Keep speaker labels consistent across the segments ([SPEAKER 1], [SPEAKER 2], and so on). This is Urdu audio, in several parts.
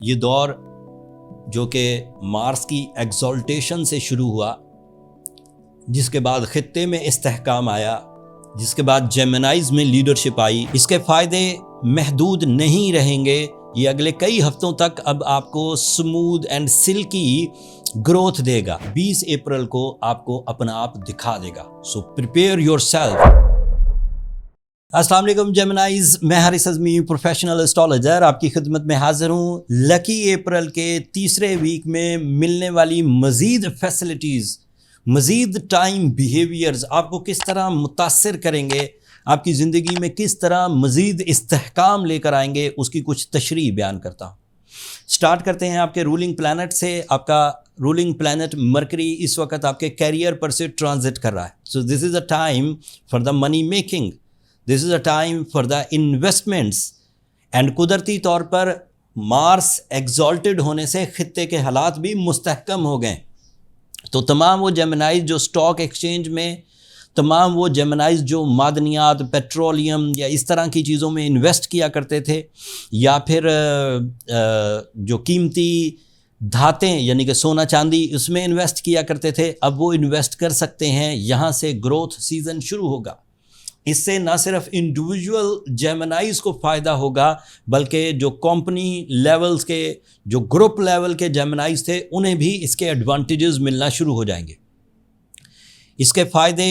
[SPEAKER 1] یہ دور جو کہ مارس کی ایگزالٹیشن سے شروع ہوا، جس کے بعد خطے میں استحکام آیا، جس کے بعد جیمنائز میں لیڈرشپ آئی، اس کے فائدے محدود نہیں رہیں گے۔ یہ اگلے کئی ہفتوں تک اب آپ کو سموتھ اینڈ سلکی گروتھ دے گا۔ 20 اپریل کو آپ کو اپنا آپ دکھا دے گا۔ So prepare yourself. السلام علیکم جیمنائز، میں حارث اعظمی پروفیشنل اسٹرالوجر آپ کی خدمت میں حاضر ہوں۔ لکی اپریل کے تیسرے ویک میں ملنے والی مزید فیسلٹیز، مزید ٹائم بیہیویئرز آپ کو کس طرح متاثر کریں گے، آپ کی زندگی میں کس طرح مزید استحکام لے کر آئیں گے، اس کی کچھ تشریح بیان کرتا ہوں۔ سٹارٹ کرتے ہیں آپ کے رولنگ پلانٹ سے۔ آپ کا رولنگ پلانٹ مرکری اس وقت آپ کے کیریئر پر سے ٹرانزٹ کر رہا ہے۔ So this is a time for the money making, this is a time for the investments, and قدرتی طور پر مارس ایگزالٹڈ ہونے سے خطے کے حالات بھی مستحکم ہو گئے۔ تو تمام وہ جیمنائز جو سٹاک ایکسچینج میں، تمام وہ جیمنائز جو معدنیات، پیٹرولیم یا اس طرح کی چیزوں میں انویسٹ کیا کرتے تھے، یا پھر جو قیمتی دھاتیں یعنی کہ سونا چاندی اس میں انویسٹ کیا کرتے تھے، اب وہ انویسٹ کر سکتے ہیں۔ یہاں سے گروتھ سیزن شروع ہوگا۔ اس سے نہ صرف انڈیویجول جیمنائز کو فائدہ ہوگا، بلکہ جو کمپنی لیولز کے، جو گروپ لیول کے جیمنائز تھے، انہیں بھی اس کے ایڈوانٹیجز ملنا شروع ہو جائیں گے۔ اس کے فائدے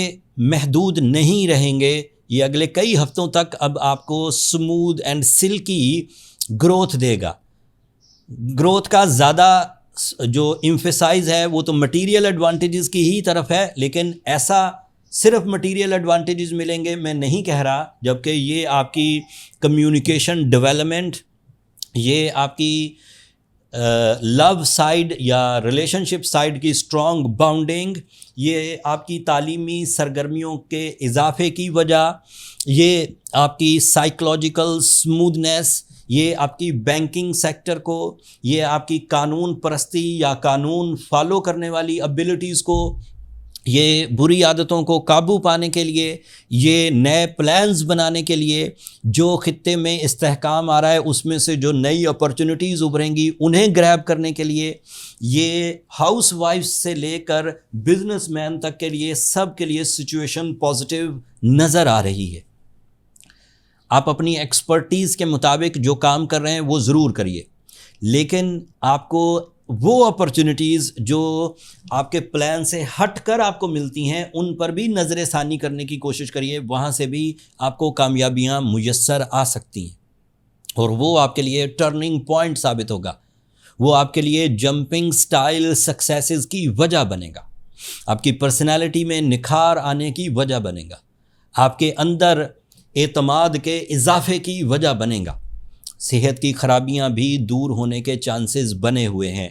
[SPEAKER 1] محدود نہیں رہیں گے۔ یہ اگلے کئی ہفتوں تک اب آپ کو سموتھ اینڈ سلکی گروتھ دے گا۔ گروتھ کا زیادہ جو ایمفیسائز ہے وہ تو مٹیریل ایڈوانٹیجز کی ہی طرف ہے، لیکن ایسا صرف مٹیریل ایڈوانٹیجز ملیں گے میں نہیں کہہ رہا، جبکہ یہ آپ کی کمیونیکیشن ڈیولپمنٹ، یہ آپ کی لو سائیڈ یا ریلیشن شپ سائیڈ کی اسٹرانگ باؤنڈنگ، یہ آپ کی تعلیمی سرگرمیوں کے اضافے کی وجہ، یہ آپ کی سائیکولوجیکل سموتھنیس، یہ آپ کی بینکنگ سیکٹر کو، یہ آپ کی قانون پرستی یا قانون فالو کرنے والی ابیلٹیز کو، یہ بری عادتوں کو قابو پانے کے لیے، یہ نئے پلانز بنانے کے لیے، جو خطے میں استحکام آ رہا ہے اس میں سے جو نئی اپرچونٹیز ابھریں گی انہیں گریب کرنے کے لیے، یہ ہاؤس وائفز سے لے کر بزنس مین تک کے لیے، سب کے لیے سچویشن پازیٹیو نظر آ رہی ہے۔ آپ اپنی ایکسپرٹیز کے مطابق جو کام کر رہے ہیں وہ ضرور کریے، لیکن آپ کو وہ اپرچونٹیز جو آپ کے پلان سے ہٹ کر آپ کو ملتی ہیں ان پر بھی نظر ثانی کرنے کی کوشش کریے۔ وہاں سے بھی آپ کو کامیابیاں میسر آ سکتی ہیں، اور وہ آپ کے لیے ٹرننگ پوائنٹ ثابت ہوگا، وہ آپ کے لیے جمپنگ سٹائل سکسیسز کی وجہ بنے گا، آپ کی پرسنالٹی میں نکھار آنے کی وجہ بنے گا، آپ کے اندر اعتماد کے اضافے کی وجہ بنے گا۔ صحت کی خرابیاں بھی دور ہونے کے چانسز بنے ہوئے ہیں،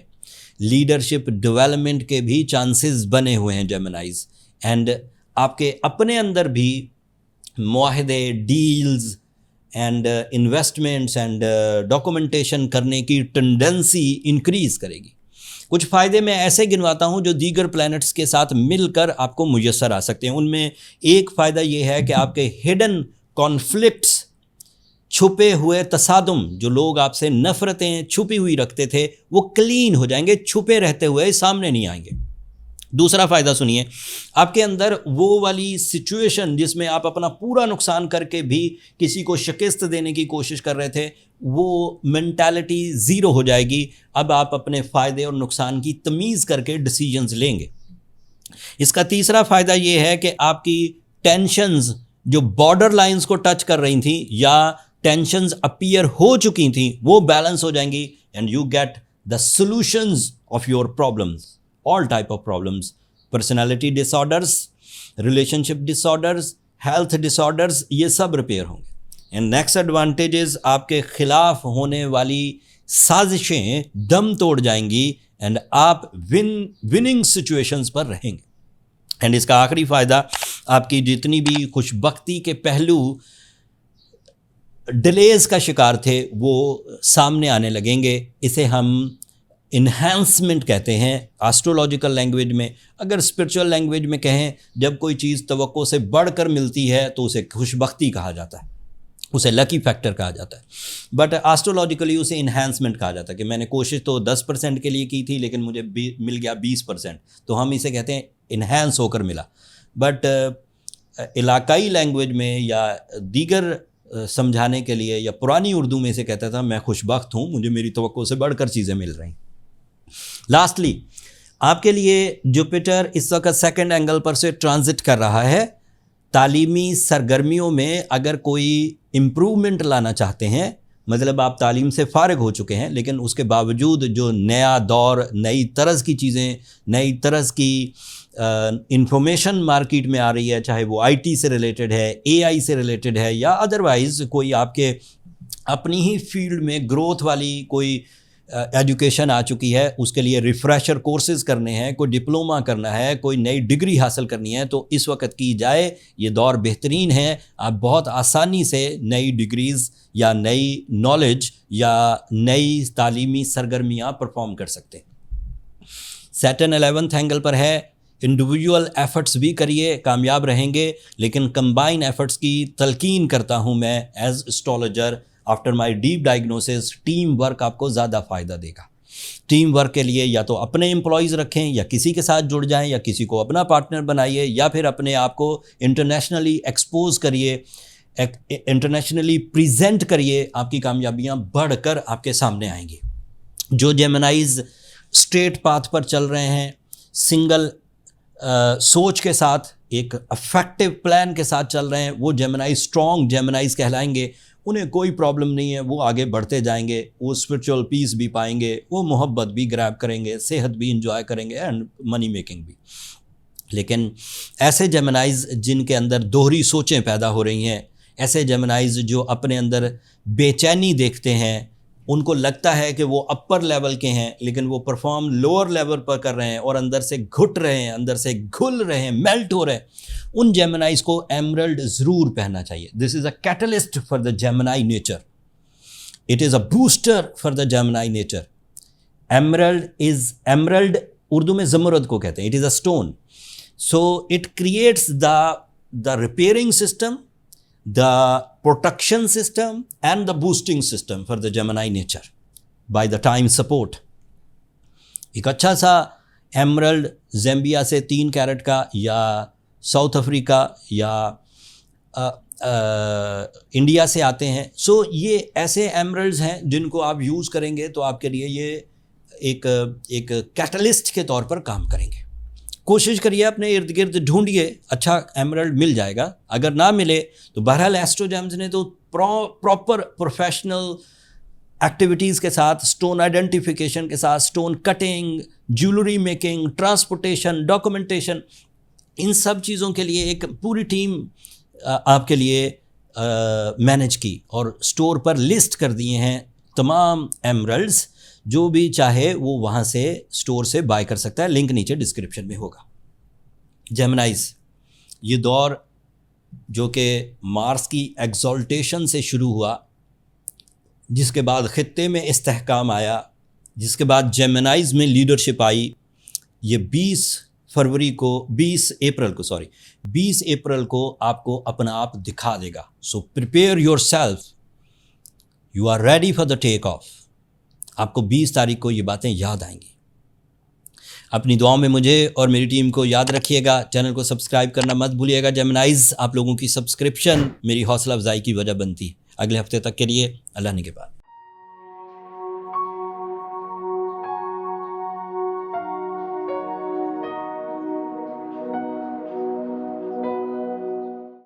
[SPEAKER 1] لیڈرشپ ڈیولپمنٹ کے بھی چانسز بنے ہوئے ہیں جیمنائز، اینڈ آپ کے اپنے اندر بھی معاہدے، deals and investments and documentation کرنے کی ٹینڈنسی انکریز کرے گی۔ کچھ فائدے میں ایسے گنواتا ہوں جو دیگر پلانٹس کے ساتھ مل کر آپ کو میسر آ سکتے ہیں۔ ان میں ایک فائدہ یہ ہے کہ آپ کے ہڈن کانفلکٹس، چھپے ہوئے تصادم، جو لوگ آپ سے نفرتیں چھپی ہوئی رکھتے تھے، وہ کلین ہو جائیں گے، چھپے رہتے ہوئے سامنے نہیں آئیں گے۔ دوسرا فائدہ سنیے، آپ کے اندر وہ والی سچویشن جس میں آپ اپنا پورا نقصان کر کے بھی کسی کو شکست دینے کی کوشش کر رہے تھے، وہ مینٹالٹی زیرو ہو جائے گی۔ اب آپ اپنے فائدے اور نقصان کی تمیز کر کے ڈیسیجنز لیں گے۔ اس کا تیسرا فائدہ یہ ہے کہ آپ کی ٹینشنز جو بارڈر لائنز کو ٹچ کر رہی تھیں یا ٹینشنز اپیئر ہو چکی تھیں، وہ بیلنس ہو جائیں گی، and you get the solutions of your problems, all type of problems, personality disorders, relationship disorders, health disorders, یہ سب ریپیئر ہوں گے۔ اینڈ نیکسٹ ایڈوانٹیجز، آپ کے خلاف ہونے والی سازشیں دم توڑ جائیں گی، اینڈ آپ وننگ سچویشنز پر رہیں گے۔ اینڈ اس کا آخری فائدہ، آپ کی جتنی بھی خوش بختی کے پہلو ڈیلیز کا شکار تھے وہ سامنے آنے لگیں گے۔ اسے ہم انہینسمنٹ کہتے ہیں ایسٹرولوجیکل لینگویج میں۔ اگر اسپرچول لینگویج میں کہیں، جب کوئی چیز توقع سے بڑھ کر ملتی ہے تو اسے خوش بختی کہا جاتا ہے۔ اسے لکی فیکٹر کہا جاتا ہے، بٹ آسٹرولوجیکلی اسے انہینسمنٹ کہا جاتا ہے کہ میں نے کوشش تو 10% کے لیے کی تھی لیکن مجھے مل گیا 20%، تو ہم اسے کہتے ہیں انہینس ہو کر ملا. بٹ علاقائی لینگویج میں یا دیگر سمجھانے کے لیے یا پرانی اردو میں اسے کہتا تھا میں خوش بخت ہوں، مجھے میری توقع سے بڑھ کر چیزیں مل رہی. لاسٹلی آپ کے لیے جوپیٹر اس وقت سیکنڈ اینگل پر سے ٹرانزٹ کر رہا ہے. تعلیمی سرگرمیوں میں اگر کوئی امپرومنٹ لانا چاہتے ہیں، مطلب آپ تعلیم سے فارغ ہو چکے ہیں لیکن اس کے باوجود جو نیا دور، نئی طرز کی چیزیں، نئی طرز کی انفارمیشن مارکیٹ میں آ رہی ہے، چاہے وہ آئی ٹی سے ریلیٹڈ ہے، اے آئی سے ریلیٹڈ ہے، یا ادروائز کوئی آپ کے اپنی ہی فیلڈ میں گروتھ والی کوئی ایجوکیشن آ چکی ہے، اس کے لیے ریفریشر کورسز کرنے ہیں، کوئی ڈپلومہ کرنا ہے، کوئی نئی ڈگری حاصل کرنی ہے، تو اس وقت کی جائے. یہ دور بہترین ہے، آپ بہت آسانی سے نئی ڈگریز یا نئی نالج یا نئی تعلیمی سرگرمیاں پرفارم کر سکتے ہیں. سیٹرن 11th اینگل پر ہے. انڈیویجول ایفرٹس بھی کریے، کامیاب رہیں گے، لیکن کمبائن ایفرٹس کی تلقین کرتا ہوں میں as astrologer. After my deep diagnosis team work آپ کو زیادہ فائدہ دے گا. ٹیم ورک کے لیے یا تو اپنے امپلائیز رکھیں یا کسی کے ساتھ جڑ جائیں یا کسی کو اپنا پارٹنر بنائیے یا پھر اپنے آپ کو انٹرنیشنلی ایکسپوز کریے، انٹرنیشنلی پریزنٹ کریے. آپ کی کامیابیاں بڑھ کر آپ کے سامنے آئیں گی. جو جیمنائز اسٹریٹ پاتھ پر چل رہے ہیں، سنگل سوچ کے ساتھ، ایک افیکٹو پلان کے ساتھ چل رہے ہیں، وہ جیمنائز اسٹرانگ جیمنائز کہلائیں گے. انہیں کوئی پرابلم نہیں ہے، وہ آگے بڑھتے جائیں گے، وہ اسپرچول پیس بھی پائیں گے، وہ محبت بھی گریب کریں گے، صحت بھی انجوائے کریں گے، اینڈ منی میکنگ بھی. لیکن ایسے جیمنائز جن کے اندر دوہری سوچیں پیدا ہو رہی ہیں، ایسے جیمنائز جو اپنے اندر بے چینی دیکھتے ہیں، ان کو لگتا ہے کہ وہ اپر لیول کے ہیں لیکن وہ پرفارم لوور لیول پر کر رہے ہیں اور اندر سے گھٹ رہے ہیں، اندر سے گھل رہے ہیں، میلٹ ہو رہے ہیں، ان جیمنائز کو ایمرلڈ ضرور پہننا چاہیے. This is a catalyst for the Gemini nature. It is a booster for the Gemini nature. Emerald Urdu میں زمرد کو کہتے ہیں. It is a stone. So it creates the repairing system, the protection system and the boosting system for the Gemini nature by the time support. ایک اچھا سا ایمرلڈ زیمبیا سے 3 کیرٹ کا یا ساؤتھ افریقہ یا انڈیا سے آتے ہیں. سو یہ ایسے ایمرلڈز ہیں جن کو آپ یوز کریں گے تو آپ کے لیے یہ ایک کیٹلسٹ کے طور پر کام کریں گے. کوشش کریے اپنے ارد گرد ڈھونڈیے, اچھا ایمرلڈ مل جائے گا. اگر نہ ملے تو بہرحال ایسٹرو جیمز نے تو پراپر پروفیشنل ایکٹیویٹیز کے ساتھ, اسٹون آئیڈینٹیفیکیشن کے ساتھ, stone cutting, jewellery making, transportation, documentation, ان سب چیزوں کے لیے ایک پوری ٹیم آپ کے لیے مینیج کی اور اسٹور پر لسٹ کر دیے ہیں تمام ایمرلڈز. جو بھی چاہے وہ وہاں سے اسٹور سے بائی کر سکتا ہے, لنک نیچے ڈسکرپشن میں ہوگا. جیمنائز یہ دور جو کہ مارس کی ایگزالٹیشن سے شروع ہوا, جس کے بعد خطے میں استحکام آیا, جس کے بعد جیمنائز میں لیڈرشپ آئی, یہ 20 اپریل کو آپ کو اپنا آپ دکھا دے گا. So prepare yourself, you are ready for the take off. آپ کو 20 تاریخ کو یہ باتیں یاد آئیں گی. اپنی دعاؤں میں مجھے اور میری ٹیم کو یاد رکھیے گا. چینل کو سبسکرائب کرنا مت بھولیے گا. جیمنائز آپ لوگوں کی سبسکرپشن میری حوصلہ افزائی کی وجہ بنتی ہے. اگلے ہفتے تک کے لیے اللہ نگہبان.